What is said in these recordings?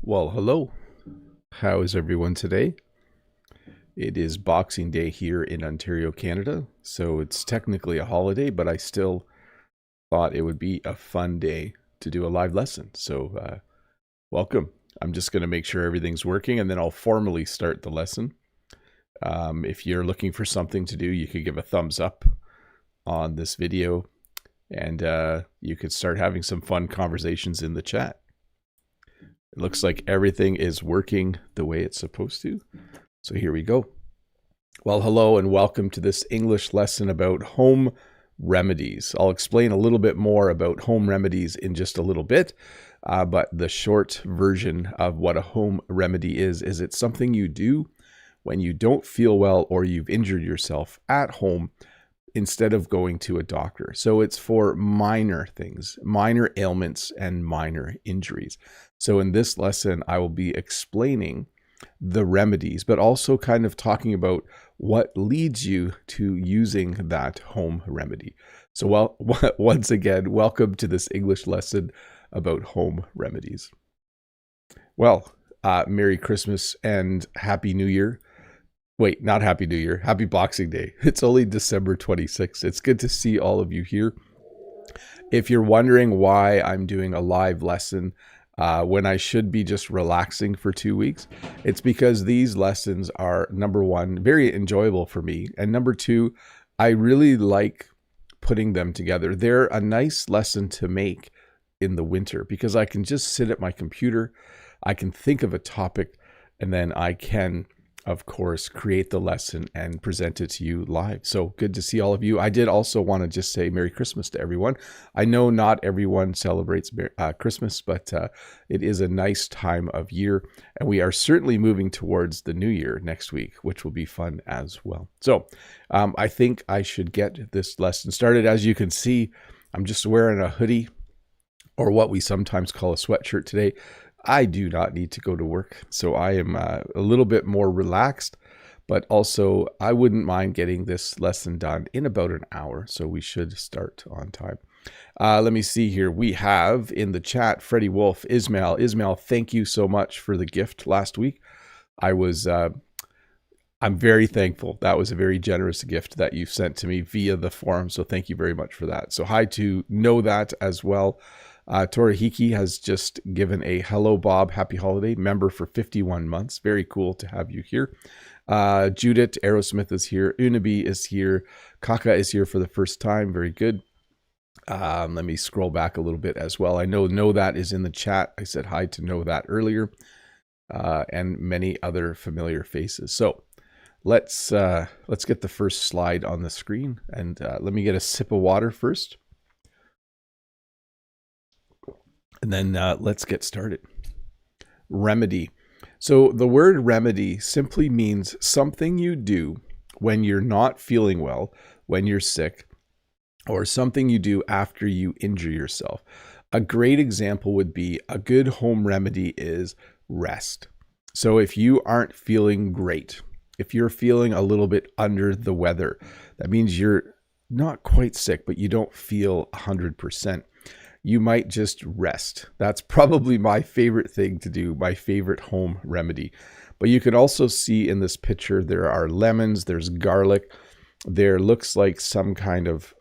Well, hello. How is everyone today? It is Boxing Day here in Ontario, Canada, so it's technically a holiday, but I still thought it would be a fun day to do a live lesson. So, welcome. I'm just going to make sure everything's working and then I'll formally start the lesson. If you're looking for something to do, you could give a thumbs up on this video and you could start having some fun conversations in the chat. It looks like everything is working the way it's supposed to. So here we go. Well, hello and welcome to this English lesson about home remedies. I'll explain a little bit more about home remedies in just a little bit, but the short version of what a home remedy is it's something you do when you don't feel well or you've injured yourself at home instead of going to a doctor. So it's for minor things, minor ailments and minor injuries. So in this lesson, I will be explaining the remedies, but also kind of talking about what leads you to using that home remedy. So once again, welcome to this English lesson about home remedies. Well, Merry Christmas and Happy New Year. Wait, not Happy New Year. Happy Boxing Day. It's only December 26th. It's good to see all of you here. If you're wondering why I'm doing a live lesson when I should be just relaxing for 2 weeks, it's because these lessons are, number one, very enjoyable for me. And number two, I really like putting them together. They're a nice lesson to make in the winter because I can just sit at my computer. I can think of a topic and then I can, of course, create the lesson and present it to you live. So good to see all of you. I did also want to just say Merry Christmas to everyone. I know not everyone celebrates Christmas, but it is a nice time of year. And we are certainly moving towards the new year next week, which will be fun as well. So I think I should get this lesson started. As you can see, I'm just wearing a hoodie or what we sometimes call a sweatshirt today. I do not need to go to work, so I am a little bit more relaxed, but also I wouldn't mind getting this lesson done in about an hour, so we should start on time. Let me see here. We have in the chat, Freddie Wolf, Ismail. Ismail, thank you so much for the gift last week. I'm very thankful. That was a very generous gift that you sent to me via the forum, so thank you very much for that. So hi to Know That as well. Torihiki has just given a hello, Bob, happy holiday member for 51 months. Very cool to have you here. Judith Aerosmith is here. Unabi is here. Kaka is here for the first time. Very good. Let me scroll back a little bit as well. I know That is in the chat. I said hi to Know That earlier, and many other familiar faces. So let's get the first slide on the screen, and let me get a sip of water first. And then let's get started. Remedy. So the word remedy simply means something you do when you're not feeling well, when you're sick, or something you do after you injure yourself. A great example would be a good home remedy is rest. So if you aren't feeling great, if you're feeling a little bit under the weather, that means you're not quite sick, but you don't feel 100%. You might just rest. That's probably my favorite thing to do, my favorite home remedy. But you can also see in this picture, there are lemons, there's garlic, there looks like some kind of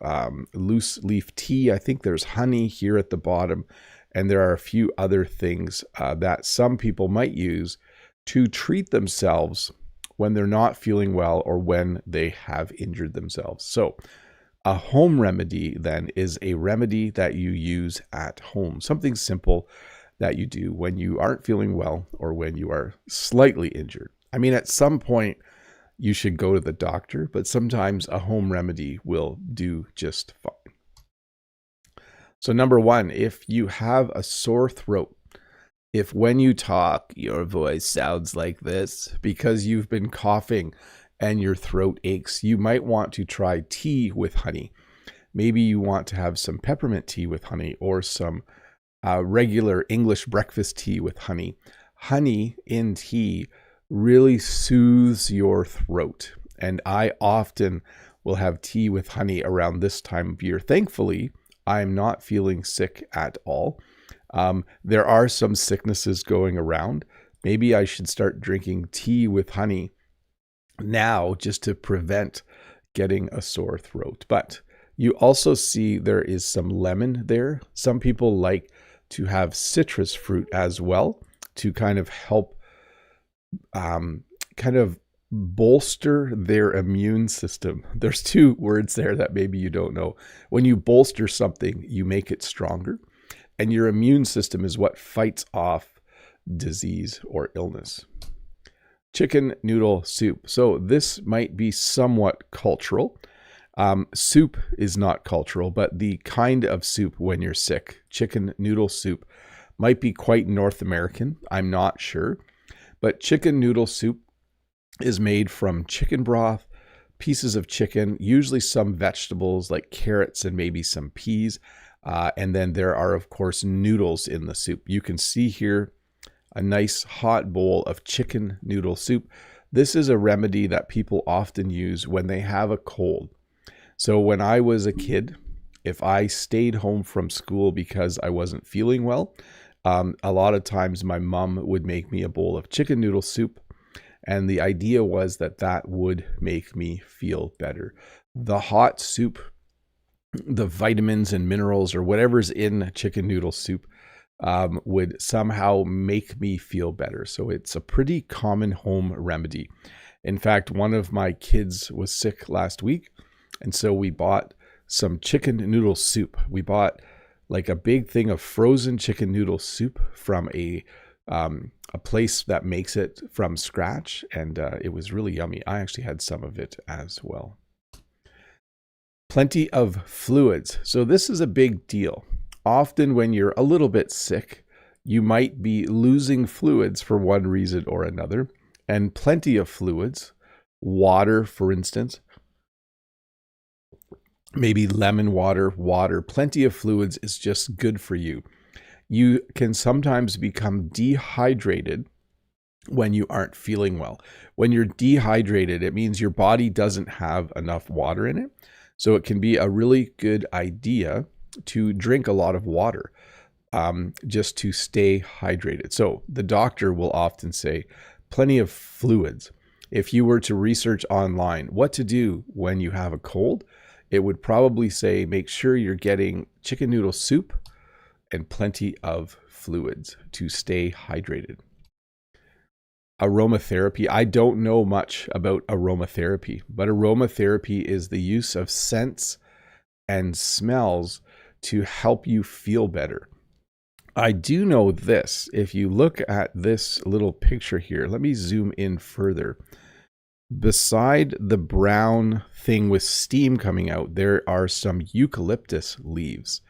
loose leaf tea. I think there's honey here at the bottom. And there are a few other things that some people might use to treat themselves when they're not feeling well or when they have injured themselves. So a home remedy then is a remedy that you use at home, something simple that you do when you aren't feeling well or when you are slightly injured. I mean, at some point you should go to the doctor, but sometimes a home remedy will do just fine. So number one, if you have a sore throat, if when you talk, your voice sounds like this because you've been coughing and your throat aches, you might want to try tea with honey. Maybe you want to have some peppermint tea with honey or some regular English breakfast tea with honey. Honey in tea really soothes your throat. And I often will have tea with honey around this time of year. Thankfully, I'm not feeling sick at all. There are some sicknesses going around. Maybe I should start drinking tea with honey now just to prevent getting a sore throat. But you also see there is some lemon there. Some people like to have citrus fruit as well to kind of help kind of bolster their immune system. There's two words there that maybe you don't know. When you bolster something, you make it stronger. And your immune system is what fights off disease or illness. Chicken noodle soup. So this might be somewhat cultural. Soup is not cultural, but the kind of soup when you're sick, chicken noodle soup, might be quite North American. I'm not sure. But chicken noodle soup is made from chicken broth, pieces of chicken, usually some vegetables like carrots and maybe some peas. And then there are, of course, noodles in the soup. You can see here a nice hot bowl of chicken noodle soup. This is a remedy that people often use when they have a cold. So when I was a kid, if I stayed home from school because I wasn't feeling well, a lot of times my mom would make me a bowl of chicken noodle soup. And the idea was that that would make me feel better. The hot soup, the vitamins and minerals or whatever's in chicken noodle soup would somehow make me feel better. So it's a pretty common home remedy. In fact, one of my kids was sick last week, and so we bought some chicken noodle soup. We bought like a big thing of frozen chicken noodle soup from a place that makes it from scratch, and it was really yummy. I actually had some of it as well. Plenty of fluids. So this is a big deal. Often when you're a little bit sick, you might be losing fluids for one reason or another, and plenty of fluids, water, for instance, maybe lemon water, plenty of fluids is just good for you. You can sometimes become dehydrated when you aren't feeling well. When you're dehydrated, it means your body doesn't have enough water in it. So it can be a really good idea to drink a lot of water just to stay hydrated. So the doctor will often say plenty of fluids. If you were to research online what to do when you have a cold, it would probably say make sure you're getting chicken noodle soup and plenty of fluids to stay hydrated. Aromatherapy. I don't know much about aromatherapy, but aromatherapy is the use of scents and smells to help you feel better. I do know this. If you look at this little picture here, let me zoom in further. Beside the brown thing with steam coming out, there are some eucalyptus leaves.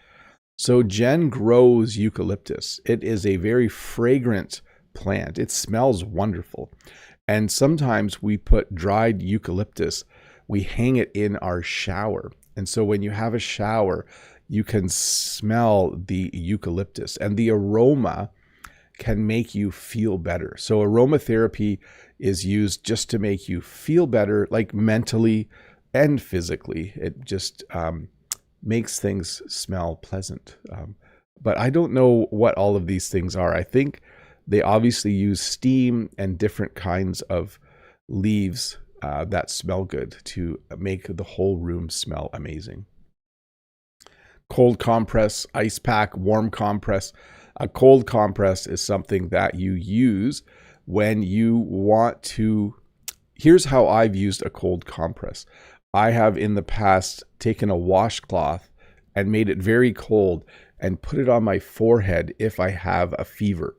So Jen grows eucalyptus. It is a very fragrant plant. It smells wonderful. And sometimes we put dried eucalyptus, we hang it in our shower. And so when you have a shower, you can smell the eucalyptus, and the aroma can make you feel better. So aromatherapy is used just to make you feel better, like mentally and physically. It just makes things smell pleasant. But I don't know what all of these things are. I think they obviously use steam and different kinds of leaves that smell good to make the whole room smell amazing. Cold compress, ice pack, warm compress. A cold compress is something that you use when you want to. Here's how I've used a cold compress. I have in the past taken a washcloth and made it very cold and put it on my forehead if I have a fever.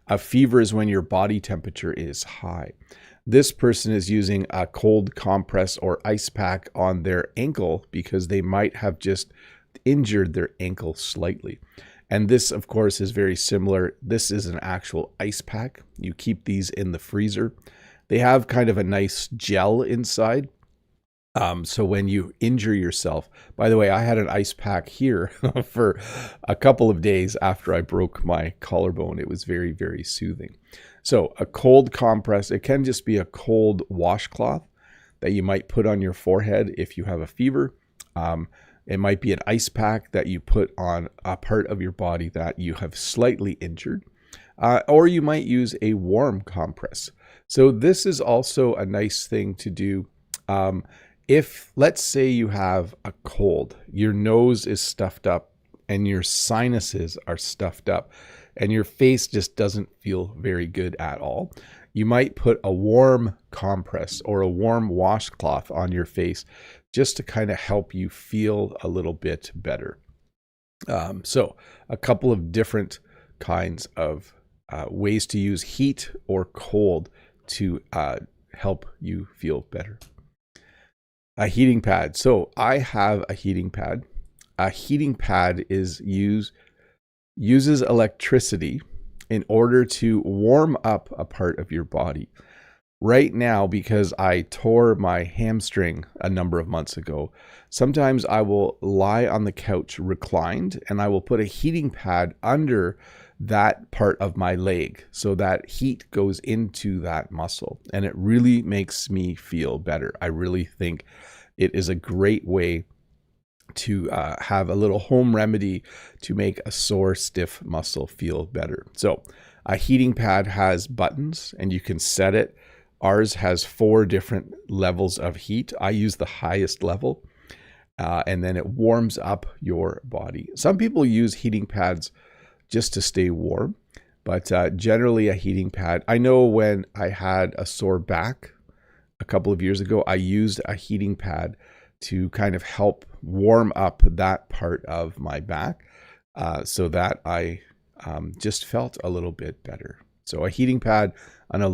A fever is when your body temperature is high. This person is using a cold compress or ice pack on their ankle because they might have just injured their ankle slightly. And this, of course, is very similar. This is an actual ice pack. You keep these in the freezer. They have kind of a nice gel inside. So when you injure yourself, by the way, I had an ice pack here for a couple of days after I broke my collarbone. It was very, very soothing. So a cold compress, it can just be a cold washcloth that you might put on your forehead if you have a fever. It might be an ice pack that you put on a part of your body that you have slightly injured, or you might use a warm compress. So this is also a nice thing to do. If, let's say you have a cold, your nose is stuffed up and your sinuses are stuffed up and your face just doesn't feel very good at all, you might put a warm compress or a warm washcloth on your face just to kind of help you feel a little bit better. So a couple of different kinds of ways to use heat or cold to help you feel better. A heating pad. So I have a heating pad. A heating pad uses electricity in order to warm up a part of your body. Right now, because I tore my hamstring a number of months ago, sometimes I will lie on the couch reclined and I will put a heating pad under that part of my leg so that heat goes into that muscle, and it really makes me feel better. I really think it is a great way to have a little home remedy to make a sore, stiff muscle feel better. So a heating pad has buttons and you can set it. Ours has 4 different levels of heat. I use the highest level, and then it warms up your body. Some people use heating pads just to stay warm, but generally a heating pad. I know when I had a sore back a couple of years ago, I used a heating pad to kind of help warm up that part of my back so that I just felt a little bit better. So a heating pad, a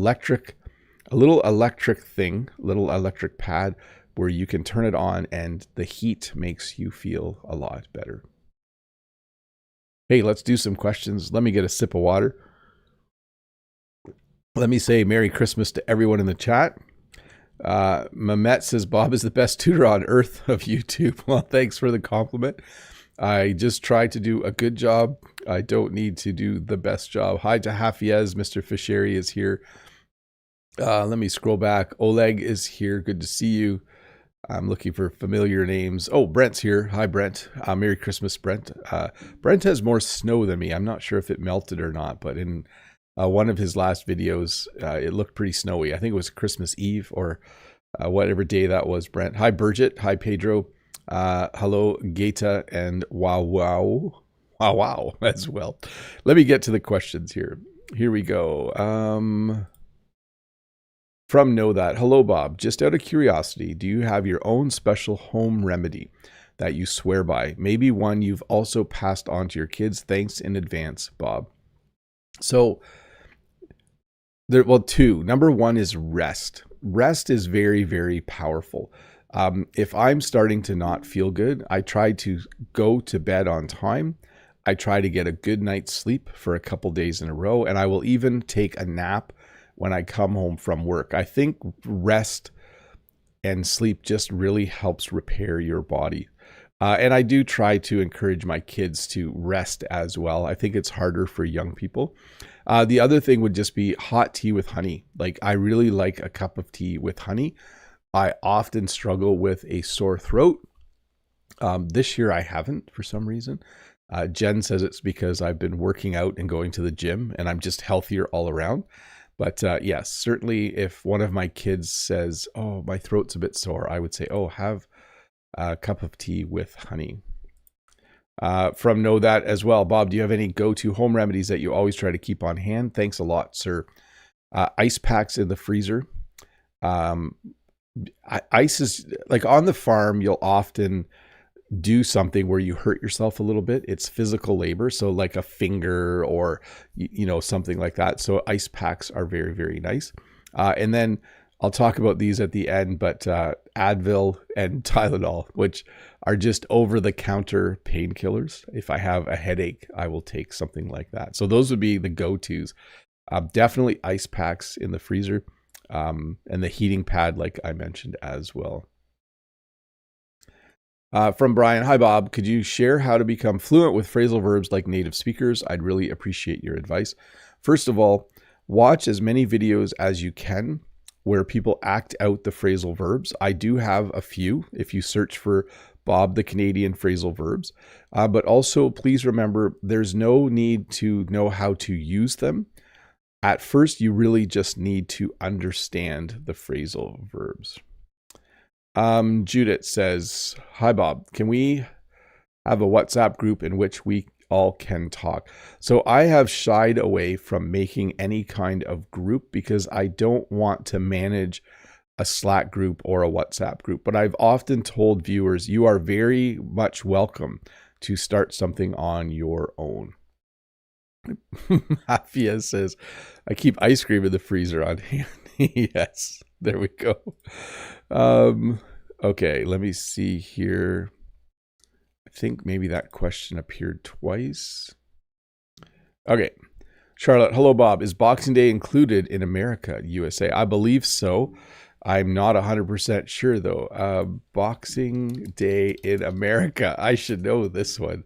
little electric pad where you can turn it on and the heat makes you feel a lot better. Hey, let's do some questions. Let me get a sip of water. Let me say Merry Christmas to everyone in the chat. Mamet says, Bob is the best tutor on earth of YouTube. Well, thanks for the compliment. I just try to do a good job. I don't need to do the best job. Hi to Hafiez. Mr. Fisheri is here. Let me scroll back. Oleg is here. Good to see you. I'm looking for familiar names. Oh, Brent's here. Hi, Brent. Merry Christmas, Brent. Brent has more snow than me. I'm not sure if it melted or not, but in one of his last videos, it looked pretty snowy. I think it was Christmas Eve or whatever day that was, Brent. Hi, Bridget. Hi, Pedro. Hello, Gaeta and wow as well. Let me get to the questions here. Here we go. From Know That. Hello, Bob. Just out of curiosity, do you have your own special home remedy that you swear by? Maybe one you've also passed on to your kids. Thanks in advance, Bob. So, well, 2. Number 1 is rest. Rest is very, very powerful. If I'm starting to not feel good, I try to go to bed on time. I try to get a good night's sleep for a couple days in a row, and I will even take a nap when I come home from work. I think rest and sleep just really helps repair your body. And I do try to encourage my kids to rest as well. I think it's harder for young people. The other thing would just be hot tea with honey. Like, I really like a cup of tea with honey. I often struggle with a sore throat. This year I haven't for some reason. Jen says it's because I've been working out and going to the gym and I'm just healthier all around. But yes, certainly if one of my kids says, oh, my throat's a bit sore, I would say, oh, have a cup of tea with honey. From Know That as well. Bob, do you have any go-to home remedies that you always try to keep on hand? Thanks a lot, sir. Ice packs in the freezer. Ice is like on the farm, you'll often do something where you hurt yourself a little bit. It's physical labor. So like a finger or, something like that. So ice packs are very, very nice. And then I'll talk about these at the end, but Advil and Tylenol, which are just over-the-counter painkillers. If I have a headache, I will take something like that. So those would be the go-tos. Definitely ice packs in the freezer, and the heating pad, like I mentioned as well. From Brian, hi Bob, could you share how to become fluent with phrasal verbs like native speakers? I'd really appreciate your advice. First of all, watch as many videos as you can where people act out the phrasal verbs. I do have a few. If you search for Bob, the Canadian phrasal verbs. But also, please remember, there's no need to know how to use them. At first, you really just need to understand the phrasal verbs. Judith says, hi, Bob. Can we have a WhatsApp group in which we all can talk? So I have shied away from making any kind of group because I don't want to manage a Slack group or a WhatsApp group. But I've often told viewers, you are very much welcome to start something on your own. Hafia says, I keep ice cream in the freezer on hand. Yes, there we go. Okay, let me see here. I think maybe that question appeared twice. Okay. Charlotte, hello, Bob. Is Boxing Day included in America, USA? I believe so. I'm not 100% sure, though. Boxing Day in America. I should know this one.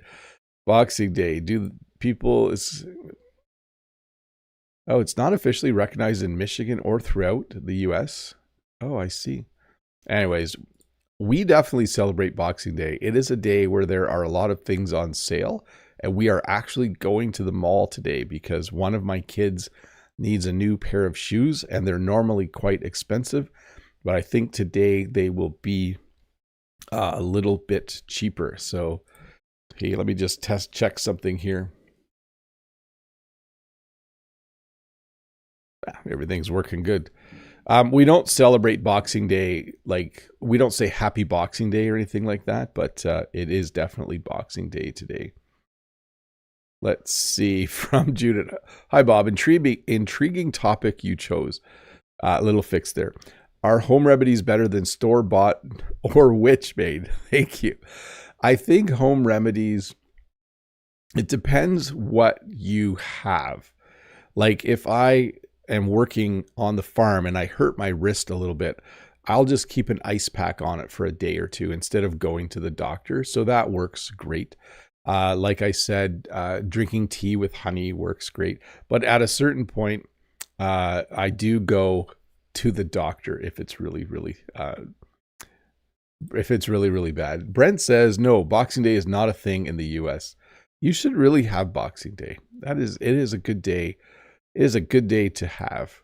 Boxing Day. Do people... Oh, it's not officially recognized in Michigan or throughout the U.S.? Oh, I see. Anyways, we definitely celebrate Boxing Day. It is a day where there are a lot of things on sale, and we are actually going to the mall today because one of my kids needs a new pair of shoes, and they're normally quite expensive, but I think today they will be a little bit cheaper. So, hey, let me just check something here. Everything's working good. We don't celebrate Boxing Day, like we don't say Happy Boxing Day or anything like that, but it is definitely Boxing Day today. Let's see, from Judith. Hi, Bob. Intriguing topic you chose. Little fix there. Are home remedies better than store-bought or witch-made? Thank you. I think home remedies, it depends what you have. Like if I am working on the farm and I hurt my wrist a little bit, I'll just keep an ice pack on it for a day or two instead of going to the doctor. So that works great. Like I said, drinking tea with honey works great. But at a certain point, I do go to the doctor if it's really, really bad. Brent says, no, Boxing Day is not a thing in the US. You should really have Boxing Day. It is a good day. It is a good day to have.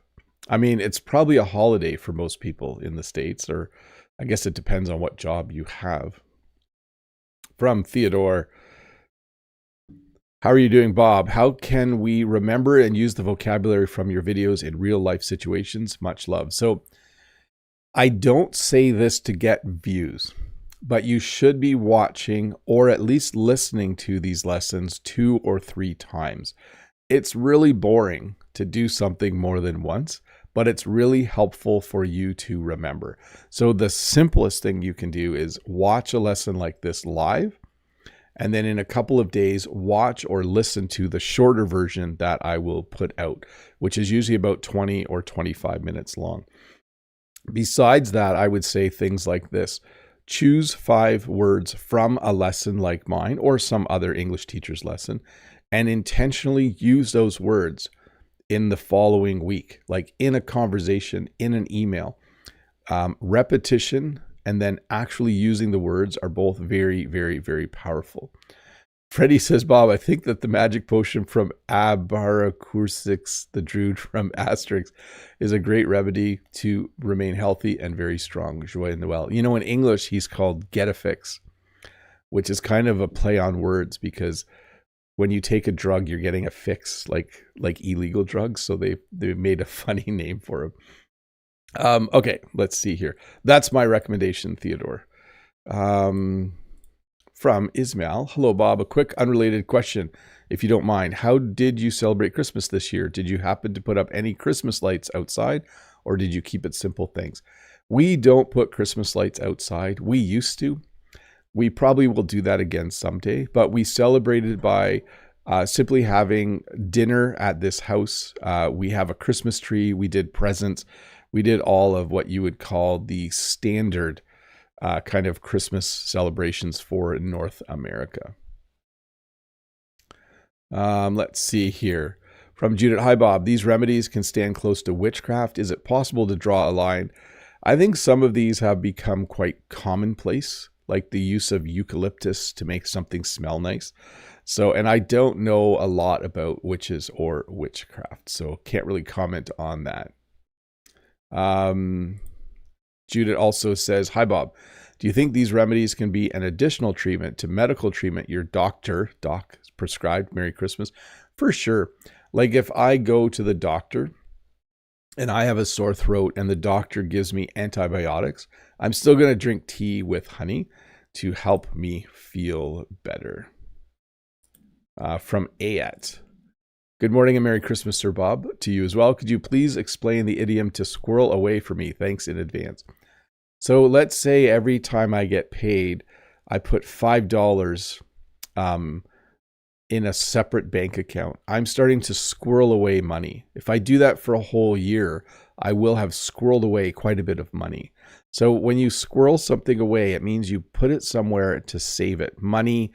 I mean, it's probably a holiday for most people in the States, or I guess it depends on what job you have. From Theodore, how are you doing, Bob? How can we remember and use the vocabulary from your videos in real life situations? Much love. So I don't say this to get views, but you should be watching or at least listening to these lessons 2 or 3 times. It's really boring to do something more than once, but it's really helpful for you to remember. So the simplest thing you can do is watch a lesson like this live, and then in a couple of days, watch or listen to the shorter version that I will put out, which is usually about 20 or 25 minutes long. Besides that, I would say things like this. Choose 5 words from a lesson like mine or some other English teacher's lesson, and intentionally use those words in the following week, like in a conversation, in an email. Repetition and then actually using the words are both very, very, very powerful. Freddie says, Bob, I think that the magic potion from Abarakoursix, the druid from Asterix, is a great remedy to remain healthy and very strong. Joyeux Noel. You know, in English, he's called Get a Fix, which is kind of a play on words because when you take a drug, you're getting a fix, like illegal drugs. So they made a funny name for him. Okay, let's see here. That's my recommendation, Theodore. From Ismail. Hello, Bob. A quick unrelated question, if you don't mind. How did you celebrate Christmas this year? Did you happen to put up any Christmas lights outside, or did you keep it simple? Thanks. We don't put Christmas lights outside. We used to. We probably will do that again someday, but we celebrated by simply having dinner at this house. We have a Christmas tree. We did presents. We did all of what you would call the standard kind of Christmas celebrations for North America. Let's see here. From Judith, hi, Bob. These remedies can stand close to witchcraft. Is it possible to draw a line? I think some of these have become quite commonplace. like the use of eucalyptus to make something smell nice. So, and I don't know a lot about witches or witchcraft, so can't really comment on that. Judith also says, hi, Bob. Do you think these remedies can be an additional treatment to medical treatment your doc prescribed? Merry Christmas. For sure. Like if I go to the doctor and I have a sore throat and the doctor gives me antibiotics, I'm still going to drink tea with honey to help me feel better. From Ayat. Good morning and Merry Christmas, Sir Bob, to you as well. Could you please explain the idiom to squirrel away for me? Thanks in advance. So let's say every time I get paid, I put $5 in a separate bank account. I'm starting to squirrel away money. If I do that for a whole year, I will have squirreled away quite a bit of money. So when you squirrel something away, it means you put it somewhere to save it. Money,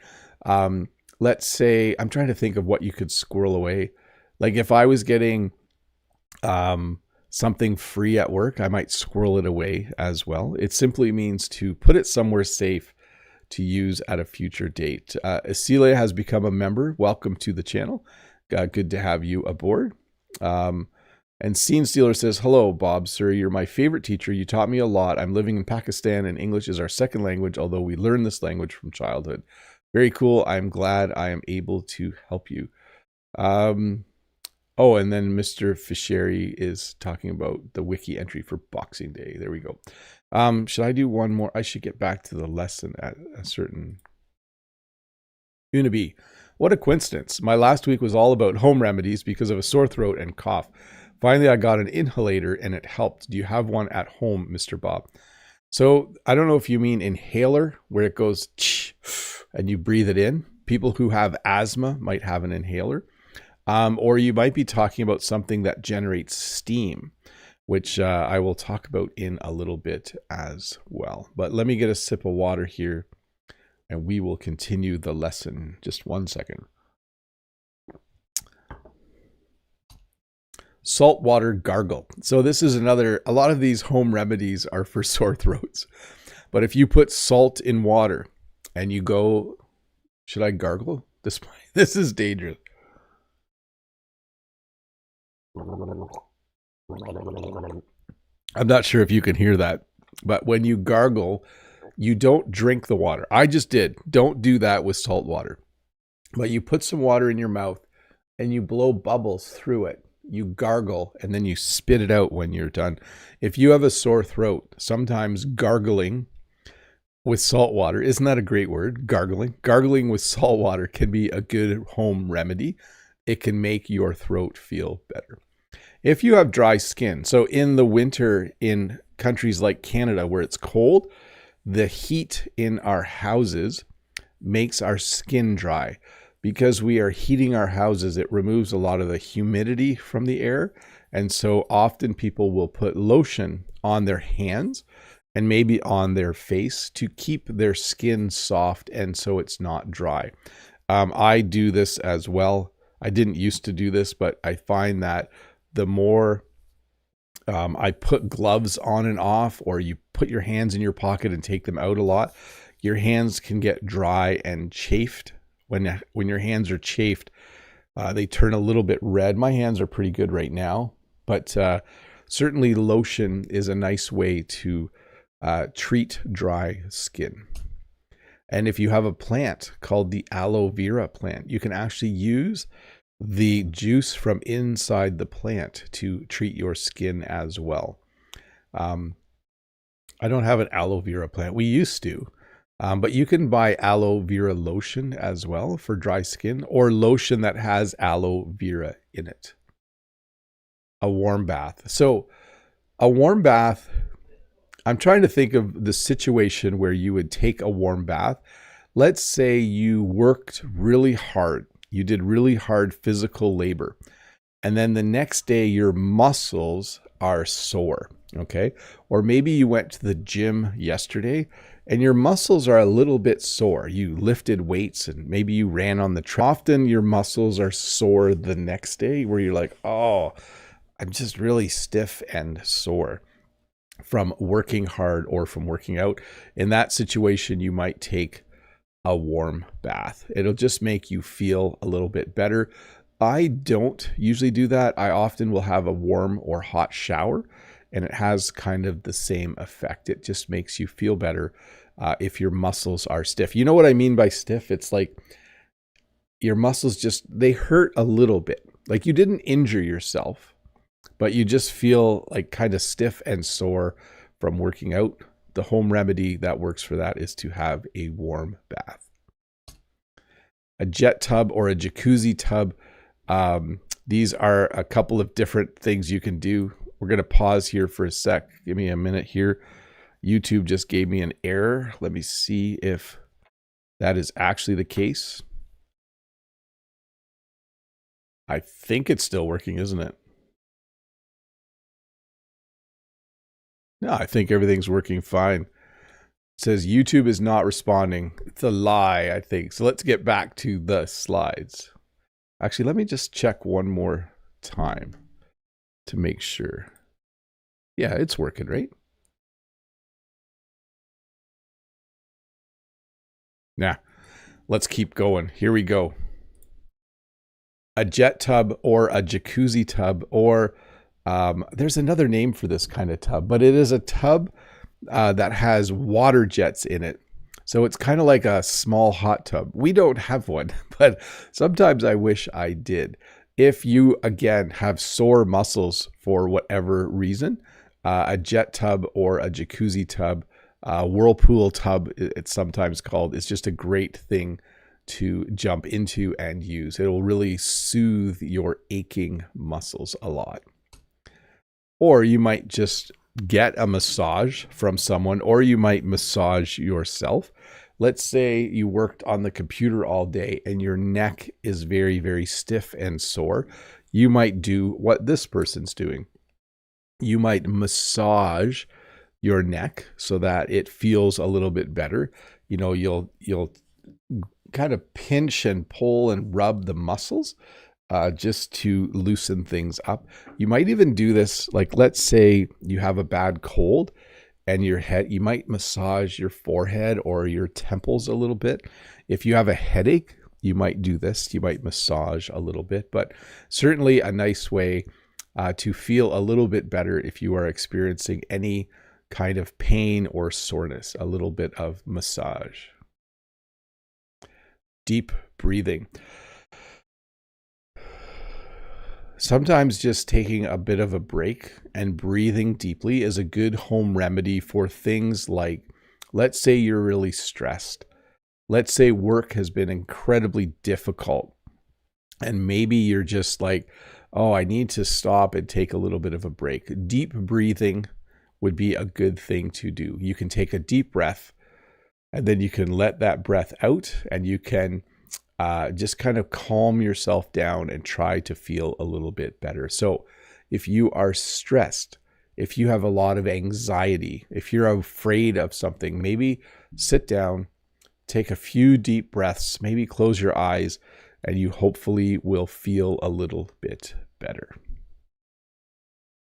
let's say, I'm trying to think of what you could squirrel away. Like if I was getting something free at work, I might squirrel it away as well. It simply means to put it somewhere safe to use at a future date. Celia has become a member. Welcome to the channel. Good to have you aboard. And Scene Stealer says, hello, Bob, sir. You're my favorite teacher. You taught me a lot. I'm living in Pakistan and English is our second language, although we learned this language from childhood. Very cool. I'm glad I am able to help you. Oh, and then Mr. Fisheri is talking about the wiki entry for Boxing Day. There we go. Should I do one more? I should get back to the lesson at a certain... Unibi. What a coincidence. My last week was all about home remedies because of a sore throat and cough. Finally, I got an inhalator and it helped. Do you have one at home, Mr. Bob? So I don't know if you mean inhaler, where it goes and you breathe it in. People who have asthma might have an inhaler. Or you might be talking about something that generates steam, which I will talk about in a little bit as well. But let me get a sip of water here and we will continue the lesson. Just 1 second. Saltwater gargle. So this is a lot of these home remedies are for sore throats. But if you put salt in water and you go, should I gargle? This is dangerous. I'm not sure if you can hear that, but when you gargle, you don't drink the water. I just did. Don't do that with salt water. But you put some water in your mouth and you blow bubbles through it. You gargle and then you spit it out when you're done. If you have a sore throat, sometimes gargling with salt water, isn't that a great word? Gargling with salt water can be a good home remedy. It can make your throat feel better. If you have dry skin, so in the winter in countries like Canada where it's cold, the heat in our houses makes our skin dry. Because we are heating our houses, it removes a lot of the humidity from the air. And so often people will put lotion on their hands and maybe on their face to keep their skin soft and so it's not dry. I do this as well. I didn't used to do this, but I find that the more I put gloves on and off, or you put your hands in your pocket and take them out a lot, your hands can get dry and chafed. When your hands are chafed, they turn a little bit red. My hands are pretty good right now, but certainly lotion is a nice way to treat dry skin. And if you have a plant called the aloe vera plant, you can actually use the juice from inside the plant to treat your skin as well. I don't have an aloe vera plant. We used to. But you can buy aloe vera lotion as well for dry skin, or lotion that has aloe vera in it. A warm bath. So a warm bath, I'm trying to think of the situation where you would take a warm bath. Let's say you worked really hard. You did really hard physical labor. And then the next day your muscles are sore. Okay. Or maybe you went to the gym yesterday and your muscles are a little bit sore. You lifted weights and maybe you ran on the track. Often your muscles are sore the next day where you're like, oh, I'm just really stiff and sore. from working hard or from working out. In that situation, you might take a warm bath. It'll just make you feel a little bit better. I don't usually do that. I often will have a warm or hot shower, and it has kind of the same effect. It just makes you feel better if your muscles are stiff. You know what I mean by stiff? It's like your muscles they hurt a little bit. Like you didn't injure yourself, but you just feel like kind of stiff and sore from working out. The home remedy that works for that is to have a warm bath. A jet tub or a jacuzzi tub. These are a couple of different things you can do. We're going to pause here for a sec. Give me a minute here. YouTube just gave me an error. Let me see if that is actually the case. I think it's still working, isn't it? No, I think everything's working fine. It says YouTube is not responding. It's a lie, I think. So let's get back to the slides. Actually, let me just check one more time to make sure. Yeah, it's working, right? Nah, let's keep going. Here we go. A jet tub or a jacuzzi tub, or there's another name for this kind of tub, but it is a tub that has water jets in it. So it's kind of like a small hot tub. We don't have one, but sometimes I wish I did. If you, again, have sore muscles for whatever reason, a jet tub or a jacuzzi tub, whirlpool tub, it's sometimes called, is just a great thing to jump into and use. It will really soothe your aching muscles a lot. Or you might just get a massage from someone, or you might massage yourself. Let's say you worked on the computer all day and your neck is very, very stiff and sore. You might do what this person's doing. You might massage your neck so that it feels a little bit better. You know, you'll kind of pinch and pull and rub the muscles just to loosen things up. You might even do this, like let's say you have a bad cold and your head, you might massage your forehead or your temples a little bit. If you have a headache, you might do this. You might massage a little bit, but certainly a nice way to feel a little bit better if you are experiencing any kind of pain or soreness, a little bit of massage. Deep breathing. Sometimes just taking a bit of a break and breathing deeply is a good home remedy for things like, let's say you're really stressed. Let's say work has been incredibly difficult and maybe you're just like, oh, I need to stop and take a little bit of a break. Deep breathing would be a good thing to do. You can take a deep breath and then you can let that breath out and you can just kind of calm yourself down and try to feel a little bit better. So if you are stressed, if you have a lot of anxiety, if you're afraid of something, maybe sit down, take a few deep breaths, maybe close your eyes, and you hopefully will feel a little bit better.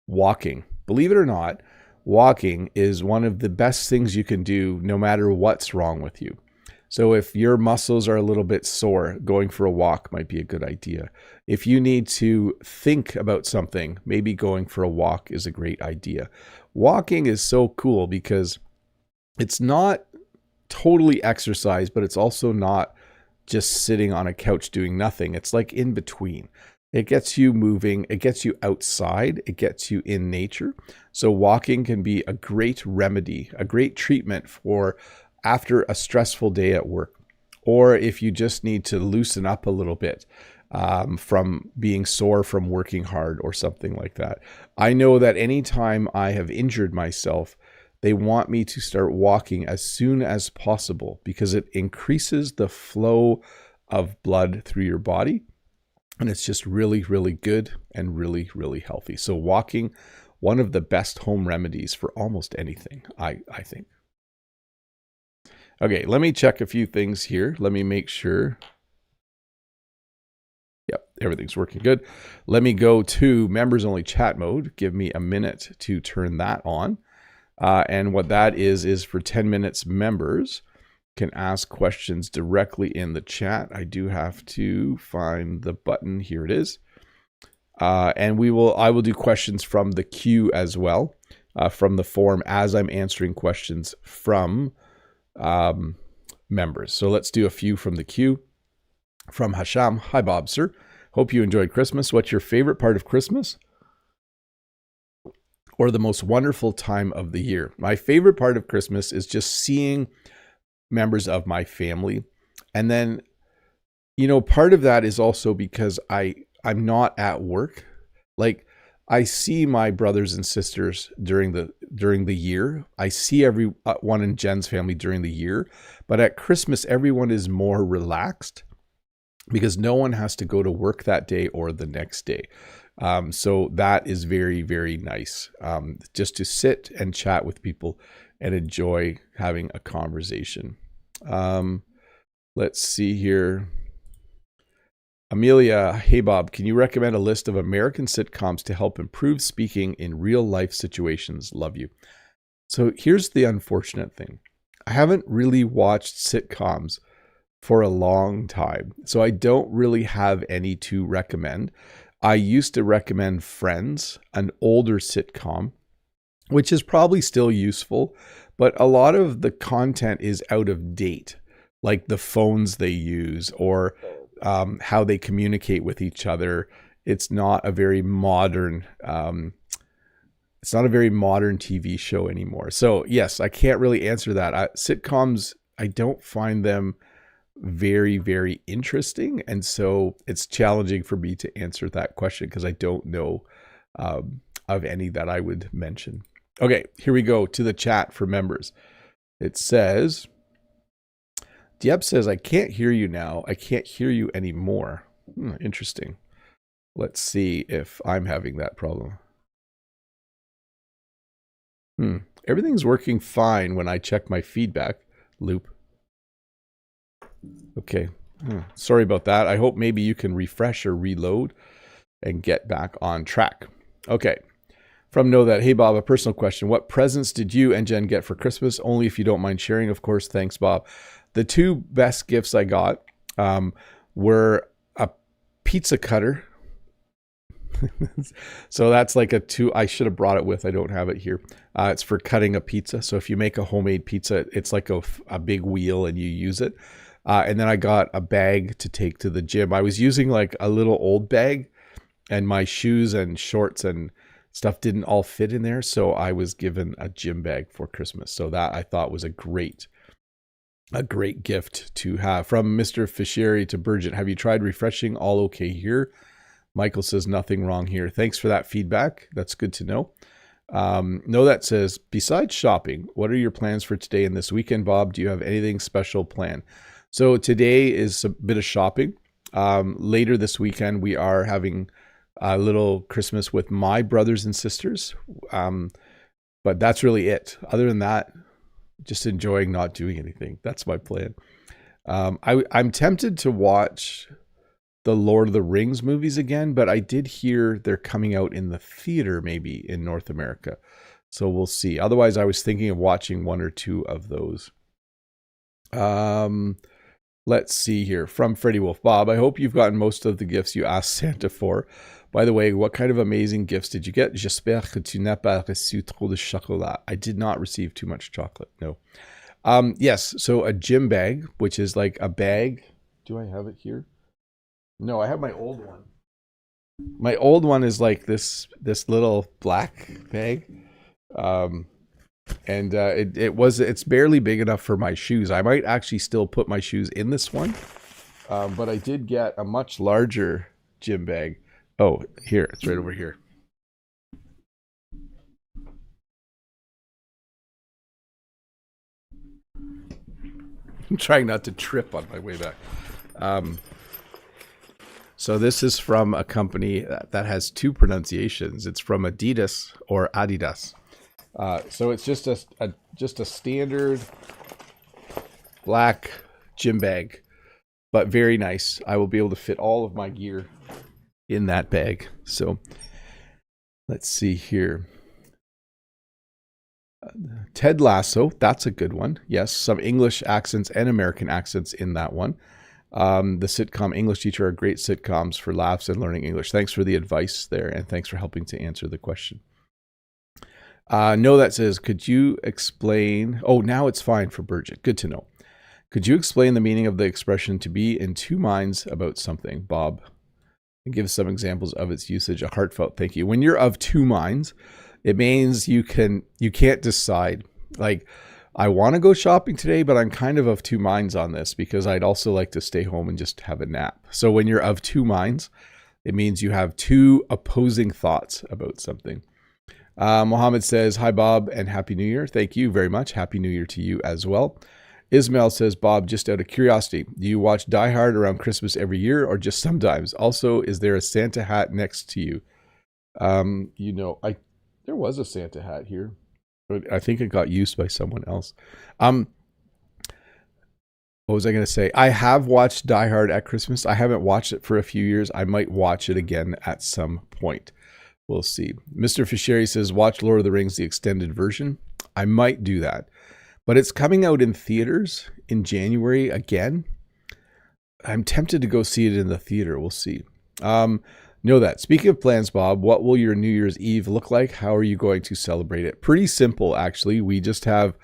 Walking. Believe it or not, walking is one of the best things you can do no matter what's wrong with you. So if your muscles are a little bit sore, going for a walk might be a good idea. If you need to think about something, maybe going for a walk is a great idea. Walking is so cool because it's not totally exercise, but it's also not just sitting on a couch doing nothing. It's like in between. It gets you moving, it gets you outside, it gets you in nature. So walking can be a great remedy, a great treatment for after a stressful day at work, or if you just need to loosen up a little bit from being sore from working hard or something like that. I know that anytime I have injured myself, they want me to start walking as soon as possible because it increases the flow of blood through your body. And it's just really, really good and really, really healthy. So walking, one of the best home remedies for almost anything, I think. Okay, let me check a few things here. Let me make sure. Yep, everything's working good. Let me go to members only chat mode. Give me a minute to turn that on. And what that is for 10 minutes members can ask questions directly in the chat. I do have to find the button. Here it is. And I will do questions from the queue as well, from the forum as I'm answering questions from members. So let's do a few from the queue. From Hasham. Hi, Bob, sir. Hope you enjoyed Christmas. What's your favorite part of Christmas? Or the most wonderful time of the year? My favorite part of Christmas is just seeing members of my family. And then, part of that is also because I'm not at work. Like, I see my brothers and sisters during the year. I see everyone in Jen's family during the year. But at Christmas, everyone is more relaxed because no one has to go to work that day or the next day. So that is very, very nice. Just to sit and chat with people and enjoy having a conversation. Let's see here. Amelia, hey Bob, can you recommend a list of American sitcoms to help improve speaking in real life situations? Love you. So here's the unfortunate thing. I haven't really watched sitcoms for a long time, so I don't really have any to recommend. I used to recommend Friends, an older sitcom, which is probably still useful, but a lot of the content is out of date, like the phones they use or how they communicate with each other. It's not a very modern TV show anymore. So yes, I can't really answer that. Sitcoms, I don't find them very, very interesting. And so it's challenging for me to answer that question because I don't know of any that I would mention. Okay, here we go to the chat for members. It says, Diep says, I can't hear you now. I can't hear you anymore. Interesting. Let's see if I'm having that problem. Everything's working fine when I check my feedback loop. Okay. Sorry about that. I hope maybe you can refresh or reload and get back on track. Okay. From Know That, hey Bob, a personal question. What presents did you and Jen get for Christmas? Only if you don't mind sharing, of course. Thanks, Bob. The two best gifts I got were a pizza cutter. So that's like I should have brought it with. I don't have it here. It's for cutting a pizza. So if you make a homemade pizza, it's like a big wheel and you use it. And then I got a bag to take to the gym. I was using like a little old bag and my shoes and shorts and stuff didn't all fit in there. So I was given a gym bag for Christmas. So that I thought was a great gift to have. From Mr. Fishieri to Burgent, have you tried refreshing? All okay here? Michael says nothing wrong here. Thanks for that feedback. That's good to know. Know That says, besides shopping, what are your plans for today and this weekend, Bob? Do you have anything special planned? So today is a bit of shopping. Later this weekend, we are having a little Christmas with my brothers and sisters. But that's really it. Other than that, just enjoying not doing anything. That's my plan. I'm tempted to watch the Lord of the Rings movies again, but I did hear they're coming out in the theater maybe in North America. So we'll see. Otherwise, I was thinking of watching one or two of those. Let's see here. From Freddie Wolf. Bob, I hope you've gotten most of the gifts you asked Santa for. By the way, what kind of amazing gifts did you get? J'espère que tu n'as pas reçu trop de chocolat. I did not receive too much chocolate. No. Yes. So a gym bag, which is like a bag. Do I have it here? No, I have my old one. My old one is like this little black bag. And it's barely big enough for my shoes. I might actually still put my shoes in this one. But I did get a much larger gym bag. Oh, here, it's right over here. I'm trying not to trip on my way back. So this is from a company that has two pronunciations. It's from Adidas or Adidas. So it's just a standard black gym bag, but very nice. I will be able to fit all of my gear in that bag. So let's see here. Ted Lasso, that's a good one. Yes, some English accents and American accents in that one. The sitcom English Teacher are great sitcoms for laughs and learning English. Thanks for the advice there, and thanks for helping to answer the question. No, that says, could you explain? Oh, now it's fine for Burgett. Good to know. Could you explain the meaning of the expression to be in two minds about something, Bob? And give some examples of its usage. A heartfelt thank you. When you're of two minds, it means you can't decide. Like, I want to go shopping today, but I'm kind of two minds on this because I'd also like to stay home and just have a nap. So when you're of two minds, it means you have two opposing thoughts about something. Mohammed says, hi, Bob, and Happy New Year. Thank you very much. Happy New Year to you as well. Ismail says, Bob, just out of curiosity, do you watch Die Hard around Christmas every year or just sometimes? Also, is there a Santa hat next to you? There was a Santa hat here, but I think it got used by someone else. What was I going to say? I have watched Die Hard at Christmas. I haven't watched it for a few years. I might watch it again at some point. We'll see. Mr. Fischeri says, watch Lord of the Rings, the extended version. I might do that. But it's coming out in theaters in January again. I'm tempted to go see it in the theater. We'll see. Know that. Speaking of plans, Bob, what will your New Year's Eve look like? How are you going to celebrate it? Pretty simple, actually. We just have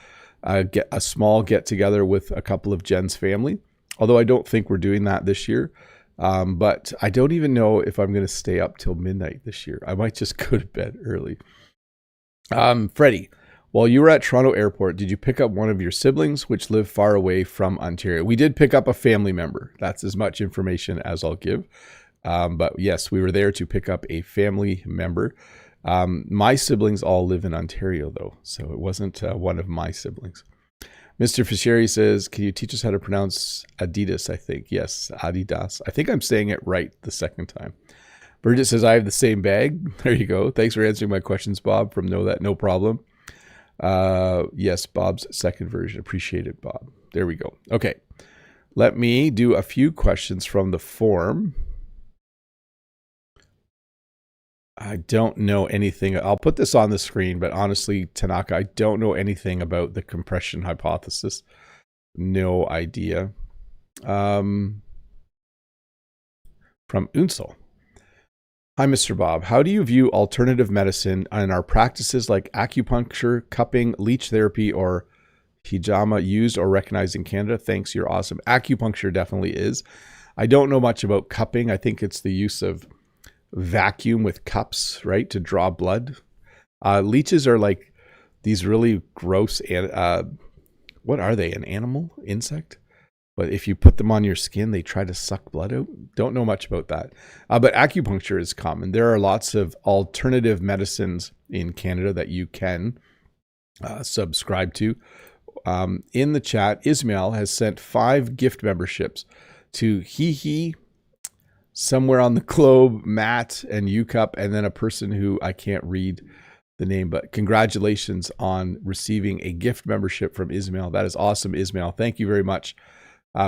a small get-together with a couple of Jen's family, although I don't think we're doing that this year. But I don't even know if I'm going to stay up till midnight this year. I might just go to bed early. Freddie, while you were at Toronto Airport, did you pick up one of your siblings which live far away from Ontario? We did pick up a family member. That's as much information as I'll give. But yes, we were there to pick up a family member. My siblings all live in Ontario, though, so it wasn't one of my siblings. Mr. Fischeri says, can you teach us how to pronounce Adidas, I think? Yes, Adidas. I think I'm saying it right the second time. Bridget says, I have the same bag. There you go. Thanks for answering my questions, Bob, from Know That. No problem. Yes, Bob's second version. Appreciate it, Bob. There we go. Okay. Let me do a few questions from the form. I don't know anything. I'll put this on the screen, but honestly, Tanaka, I don't know anything about the compression hypothesis. No idea. From Unsel. Hi, Mr. Bob. How do you view alternative medicine and are practices like acupuncture, cupping, leech therapy, or hijama used or recognized in Canada? Thanks, you're awesome. Acupuncture definitely is. I don't know much about cupping. I think it's the use of vacuum with cups, right, to draw blood. Leeches are like these really gross, what are they, an animal, insect? But if you put them on your skin, they try to suck blood out. Don't know much about that. But acupuncture is common. There are lots of alternative medicines in Canada that you can subscribe to. In the chat, Ismail has sent 5 gift memberships to Hee somewhere on the globe, Matt and UCup, and then a person who I can't read the name, but congratulations on receiving a gift membership from Ismail. That is awesome, Ismail. Thank you very much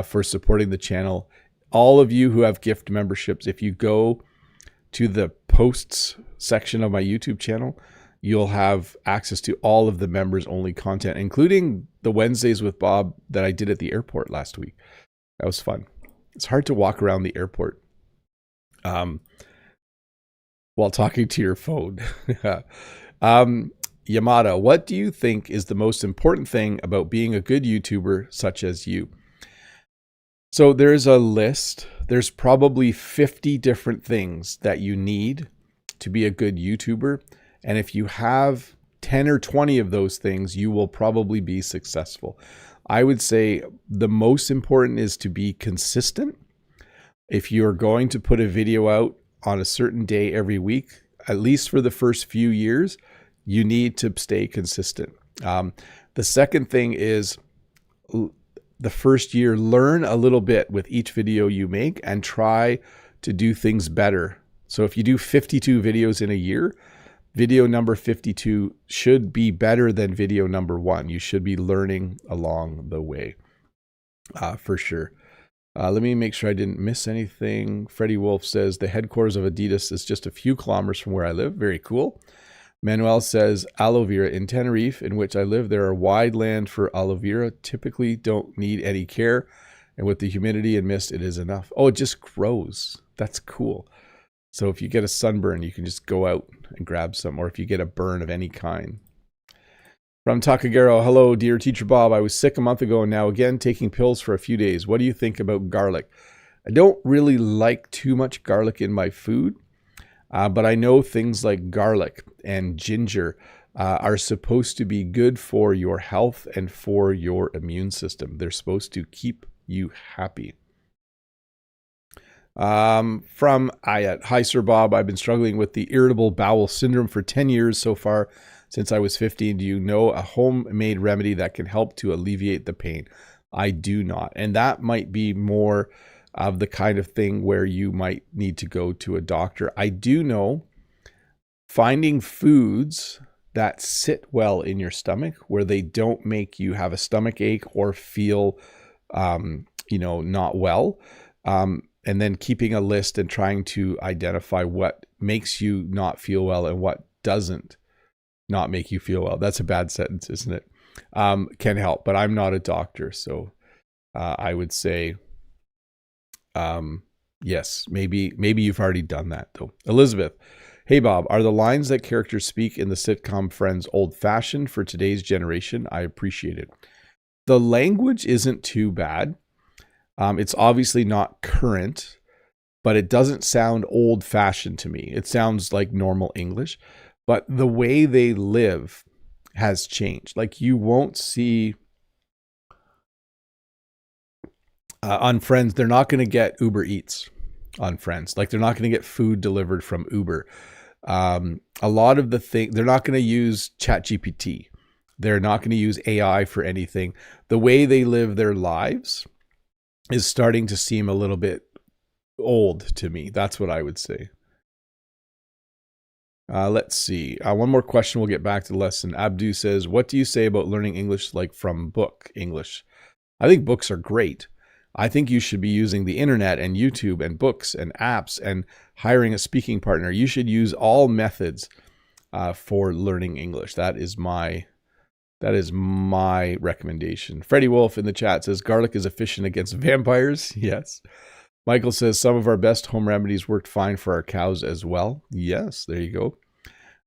for supporting the channel. All of you who have gift memberships, if you go to the posts section of my YouTube channel, you'll have access to all of the members only content, including the Wednesdays with Bob that I did at the airport last week. That was fun. It's hard to walk around the airport while talking to your phone. Yamada, what do you think is the most important thing about being a good YouTuber such as you? So there's a list. There's probably 50 different things that you need to be a good YouTuber. And if you have 10 or 20 of those things, you will probably be successful. I would say the most important is to be consistent. If you're going to put a video out on a certain day every week, at least for the first few years, you need to stay consistent. The second thing is the first year, learn a little bit with each video you make and try to do things better. So if you do 52 videos in a year, video number 52 should be better than video number 1. You should be learning along the way, for sure. Let me make sure I didn't miss anything. Freddie Wolf says the headquarters of Adidas is just a few kilometers from where I live. Very cool. Manuel says, aloe vera. In Tenerife, in which I live, there are wide land for aloe vera. Typically don't need any care. And with the humidity and mist, it is enough. Oh, it just grows. That's cool. So if you get a sunburn, you can just go out and grab some. Or if you get a burn of any kind. From Takagero, hello, dear Teacher Bob. I was sick a month ago and now again taking pills for a few days. What do you think about garlic? I don't really like too much garlic in my food. But I know things like garlic and ginger are supposed to be good for your health and for your immune system. They're supposed to keep you happy. From Ayat, hi, Sir Bob. I've been struggling with the irritable bowel syndrome for 10 years so far since I was 15. Do you know a homemade remedy that can help to alleviate the pain? I do not. And that might be more of the kind of thing where you might need to go to a doctor. I do know finding foods that sit well in your stomach, where they don't make you have a stomach ache or feel, not well. And then keeping a list and trying to identify what makes you not feel well and what doesn't not make you feel well. That's a bad sentence, isn't it? Can help, but I'm not a doctor. So I would say, yes, maybe you've already done that though. Elizabeth, hey Bob, are the lines that characters speak in the sitcom Friends old-fashioned for today's generation? I appreciate it. The language isn't too bad. It's obviously not current, but it doesn't sound old-fashioned to me. It sounds like normal English, but the way they live has changed. Like you won't see on Friends, they're not going to get Uber Eats on Friends. Like they're not going to get food delivered from Uber. A lot of the things, they're not going to use ChatGPT. They're not going to use AI for anything. The way they live their lives is starting to seem a little bit old to me. That's what I would say. Let's see. One more question. We'll get back to the lesson. Abdu says, what do you say about learning English like from book English? I think books are great. I think you should be using the internet and YouTube and books and apps and hiring a speaking partner. You should use all methods for learning English. That is my recommendation. Freddie Wolf in the chat says garlic is efficient against vampires. Yes. Michael says some of our best home remedies worked fine for our cows as well. Yes, there you go.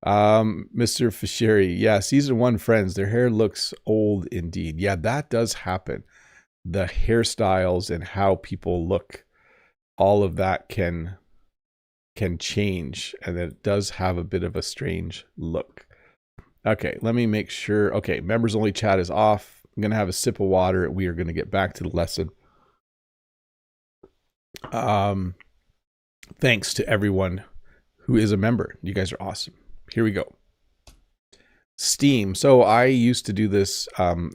Mr. Fischeri, yeah, season 1 Friends, their hair looks old indeed. Yeah, that does happen. The hairstyles and how people look, all of that can change, and it does have a bit of a strange look. Okay, let me make sure. Okay, members only chat is off. I'm going to have a sip of water. We are going to get back to the lesson. Thanks to everyone who is a member. You guys are awesome. Here we go. Steam. So I used to do this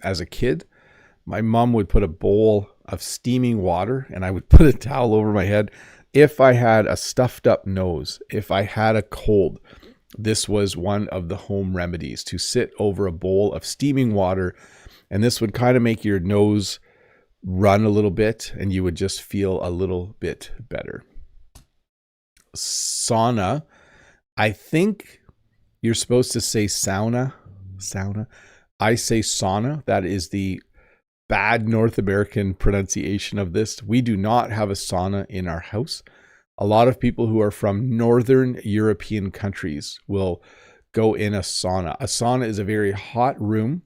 as a kid. My mom would put a bowl of steaming water and I would put a towel over my head. If I had a stuffed up nose, if I had a cold, this was one of the home remedies, to sit over a bowl of steaming water. And this would kind of make your nose run a little bit and you would just feel a little bit better. Sauna. I think you're supposed to say sauna. I say sauna. That is the bad North American pronunciation of this. We do not have a sauna in our house. A lot of people who are from Northern European countries will go in a sauna. A sauna is a very hot room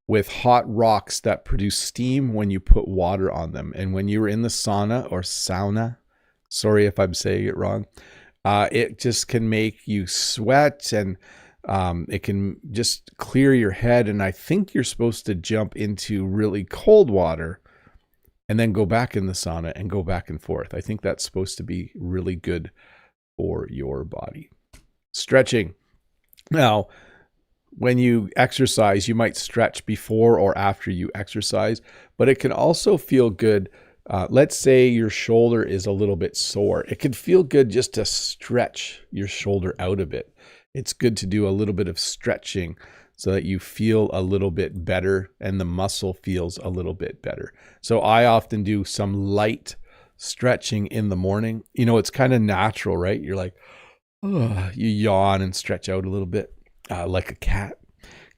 with hot rocks that produce steam when you put water on them. And when you're in the sauna or sauna, sorry if I'm saying it wrong, it just can make you sweat, and it can just clear your head. And I think you're supposed to jump into really cold water and then go back in the sauna and go back and forth. I think that's supposed to be really good for your body. Stretching. Now, when you exercise, you might stretch before or after you exercise, but it can also feel good. Let's say your shoulder is a little bit sore. It can feel good just to stretch your shoulder out a bit. It's good to do a little bit of stretching so that you feel a little bit better and the muscle feels a little bit better. So I often do some light stretching in the morning. You know, it's kind of natural, right? You're like, oh, you yawn and stretch out a little bit. like a cat.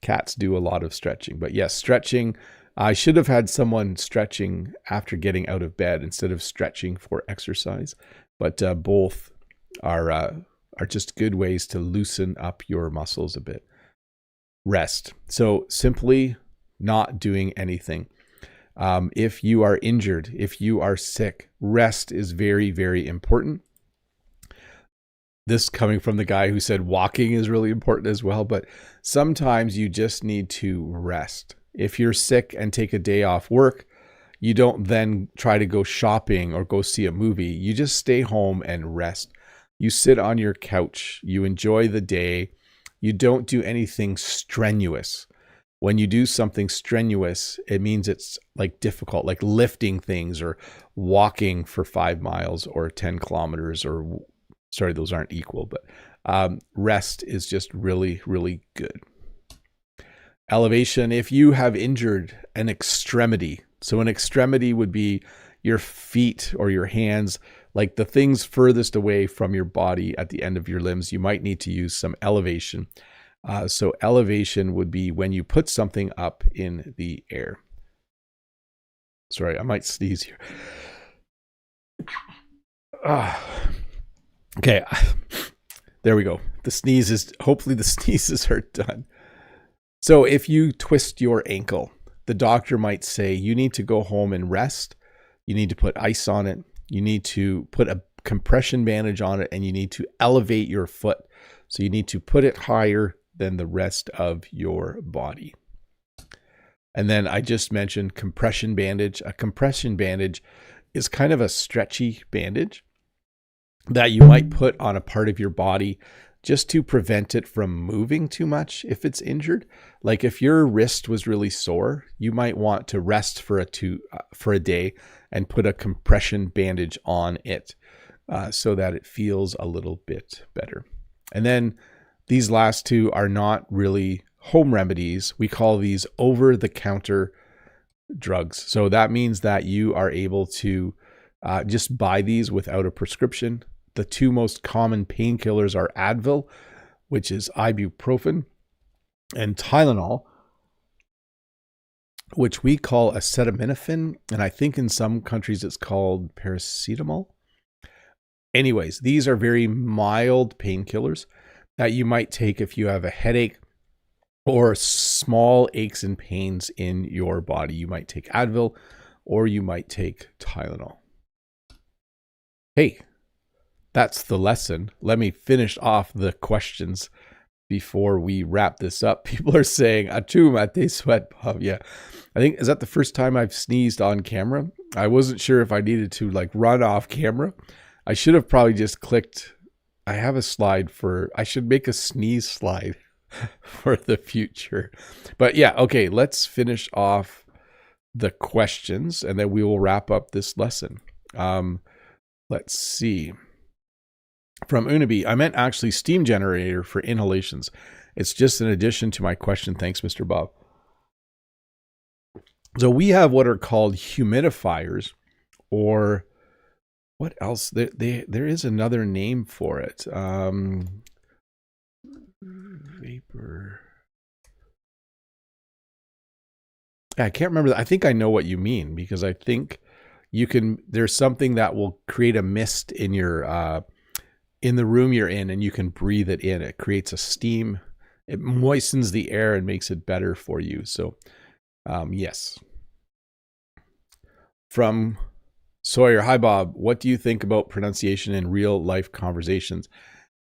Cats do a lot of stretching. But yes, stretching. I should have had someone stretching after getting out of bed instead of stretching for exercise. But both are just good ways to loosen up your muscles a bit. Rest. So simply not doing anything. If you are injured, if you are sick, rest is very, very important. This coming from the guy who said walking is really important as well, but sometimes you just need to rest. If you're sick and take a day off work, you don't then try to go shopping or go see a movie. You just stay home and rest. You sit on your couch. You enjoy the day. You don't do anything strenuous. When you do something strenuous, it means it's like difficult, like lifting things or walking for 5 miles or 10 kilometers or, sorry, those aren't equal, but rest is just really, really good. Elevation, if you have injured an extremity, so an extremity would be your feet or your hands, like the things furthest away from your body at the end of your limbs, you might need to use some elevation. So elevation would be when you put something up in the air. Sorry, I might sneeze here. Okay, there we go. Hopefully the sneezes are done. So if you twist your ankle, the doctor might say you need to go home and rest. You need to put ice on it. You need to put a compression bandage on it, and you need to elevate your foot. So you need to put it higher than the rest of your body. And then I just mentioned compression bandage. A compression bandage is kind of a stretchy bandage that you might put on a part of your body just to prevent it from moving too much if it's injured. Like if your wrist was really sore, you might want to rest for a day and put a compression bandage on it so that it feels a little bit better. And then these last two are not really home remedies. We call these over-the-counter drugs. So that means that you are able to just buy these without a prescription. The two most common painkillers are Advil, which is ibuprofen, and Tylenol, which we call acetaminophen. And I think in some countries it's called paracetamol. Anyways, these are very mild painkillers that you might take if you have a headache or small aches and pains in your body. You might take Advil or you might take Tylenol. Hey, that's the lesson. Let me finish off the questions before we wrap this up. People are saying, "Achoo, mate, sweat, Bob." Yeah, I think, is that the first time I've sneezed on camera? I wasn't sure if I needed to like run off camera. I should have probably just clicked. I have a slide I should make a sneeze slide for the future. But yeah, okay, let's finish off the questions and then we will wrap up this lesson. Let's see. From Unabi, I meant actually steam generator for inhalations. It's just an addition to my question. Thanks, Mr. Bob. So we have what are called humidifiers, or what else? There is another name for it. Vapor. I can't remember. I think I know what you mean, because I think there's something that will create a mist in your in the room you're in, and you can breathe it in. It creates a steam. It moistens the air and makes it better for you. So, yes. From Sawyer, hi Bob. What do you think about pronunciation in real life conversations?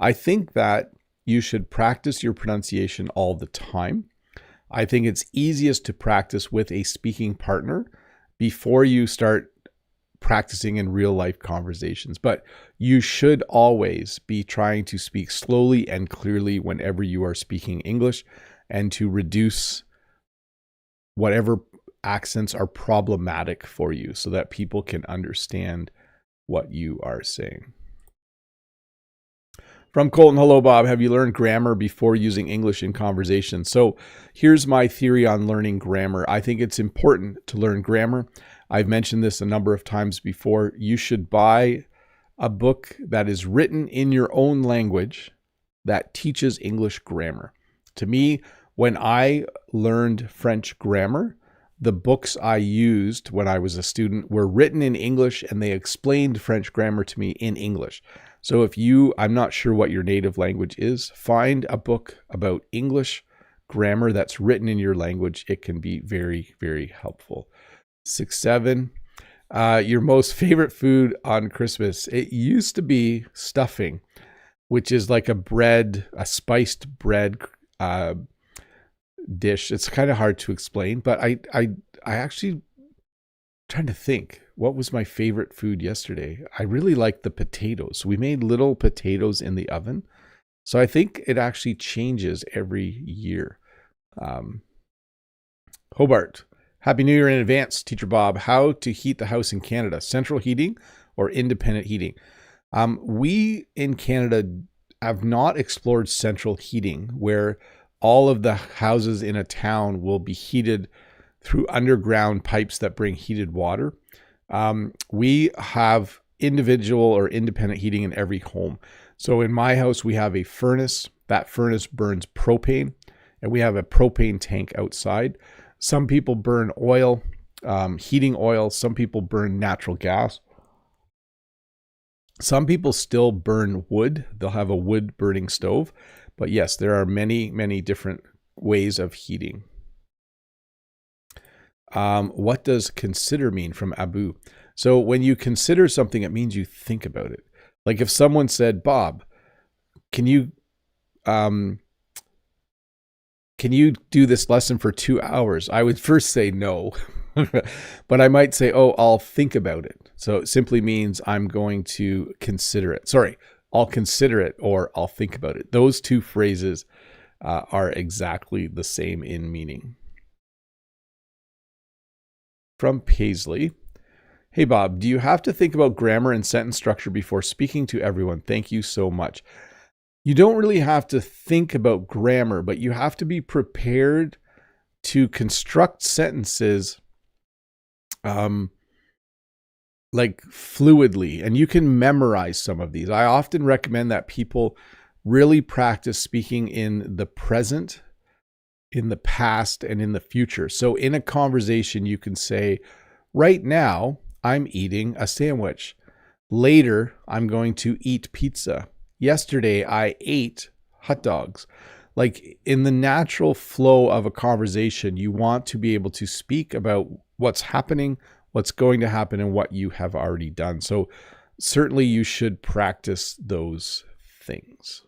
I think that you should practice your pronunciation all the time. I think it's easiest to practice with a speaking partner before you start practicing in real life conversations. But you should always be trying to speak slowly and clearly whenever you are speaking English, and to reduce whatever accents are problematic for you so that people can understand what you are saying. From Colton, hello Bob, have you learned grammar before using English in conversation? So here's my theory on learning grammar. I think it's important to learn grammar. I've mentioned this a number of times before. You should buy a book that is written in your own language that teaches English grammar. To me, when I learned French grammar, the books I used when I was a student were written in English and they explained French grammar to me in English. So I'm not sure what your native language is, find a book about English grammar that's written in your language. It can be very, very helpful. 6-7, your most favorite food on Christmas. It used to be stuffing, which is like a spiced bread dish. It's kind of hard to explain, but I actually trying to think what was my favorite food yesterday. I really liked the potatoes. We made little potatoes in the oven. So I think it actually changes every year. Hobart, Happy New Year in advance, Teacher Bob. How to heat the house in Canada, central heating or independent heating? We in Canada have not explored central heating, where all of the houses in a town will be heated through underground pipes that bring heated water. We have individual or independent heating in every home. So in my house, we have a furnace. That furnace burns propane, and we have a propane tank outside. Some people burn oil, heating oil. Some people burn natural gas. Some people still burn wood. They'll have a wood burning stove. But yes, there are many, many different ways of heating. What does consider mean from Abu? So when you consider something, it means you think about it. Like if someone said, Bob, can you do this lesson for 2 hours? I would first say no, but I might say, oh, I'll think about it. So it simply means I'm going to consider it. Sorry, I'll consider it or I'll think about it. Those two phrases are exactly the same in meaning. From Paisley. Hey, Bob, do you have to think about grammar and sentence structure before speaking to everyone? Thank you so much. You don't really have to think about grammar, but you have to be prepared to construct sentences like fluidly, and you can memorize some of these. I often recommend that people really practice speaking in the present, in the past, and in the future. So in a conversation, you can say, right now, I'm eating a sandwich. Later, I'm going to eat pizza. Yesterday, I ate hot dogs. Like in the natural flow of a conversation, you want to be able to speak about what's happening, what's going to happen, and what you have already done. So certainly you should practice those things.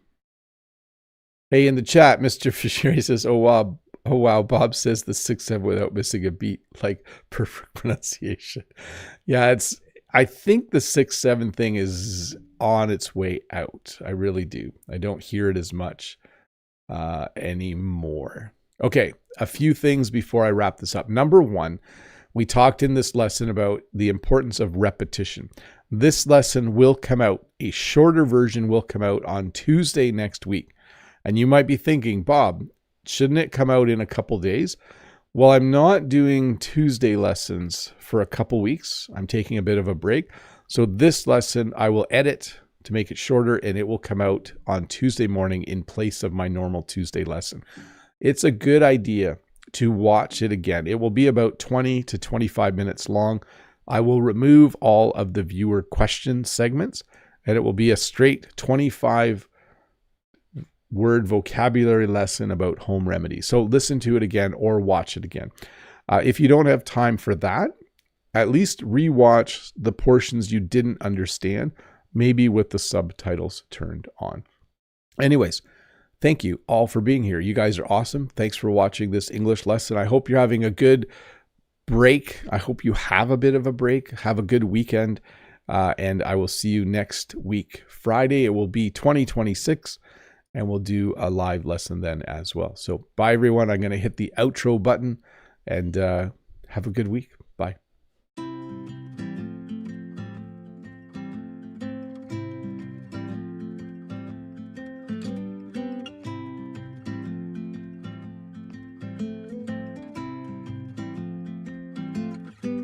Hey, in the chat, Mr. Fisher says, oh wow, Bob says the 6-7 without missing a beat, like perfect pronunciation. Yeah, I think the 6-7 thing is on its way out. I really do. I don't hear it as much anymore. Okay, a few things before I wrap this up. Number one, we talked in this lesson about the importance of repetition. This lesson will come out, a shorter version will come out on Tuesday next week. And you might be thinking, Bob, shouldn't it come out in a couple days? Well, I'm not doing Tuesday lessons for a couple weeks. I'm taking a bit of a break. So this lesson I will edit to make it shorter, and it will come out on Tuesday morning in place of my normal Tuesday lesson. It's a good idea to watch it again. It will be about 20 to 25 minutes long. I will remove all of the viewer question segments, and it will be a straight 25 word vocabulary lesson about home remedies. So listen to it again or watch it again. If you don't have time for that, at least rewatch the portions you didn't understand, maybe with the subtitles turned on. Anyways, thank you all for being here. You guys are awesome. Thanks for watching this English lesson. I hope you're having a good break. I hope you have a bit of a break. Have a good weekend. And I will see you next week. Friday, it will be 2026. And we'll do a live lesson then as well. So bye, everyone. I'm going to hit the outro button and have a good week.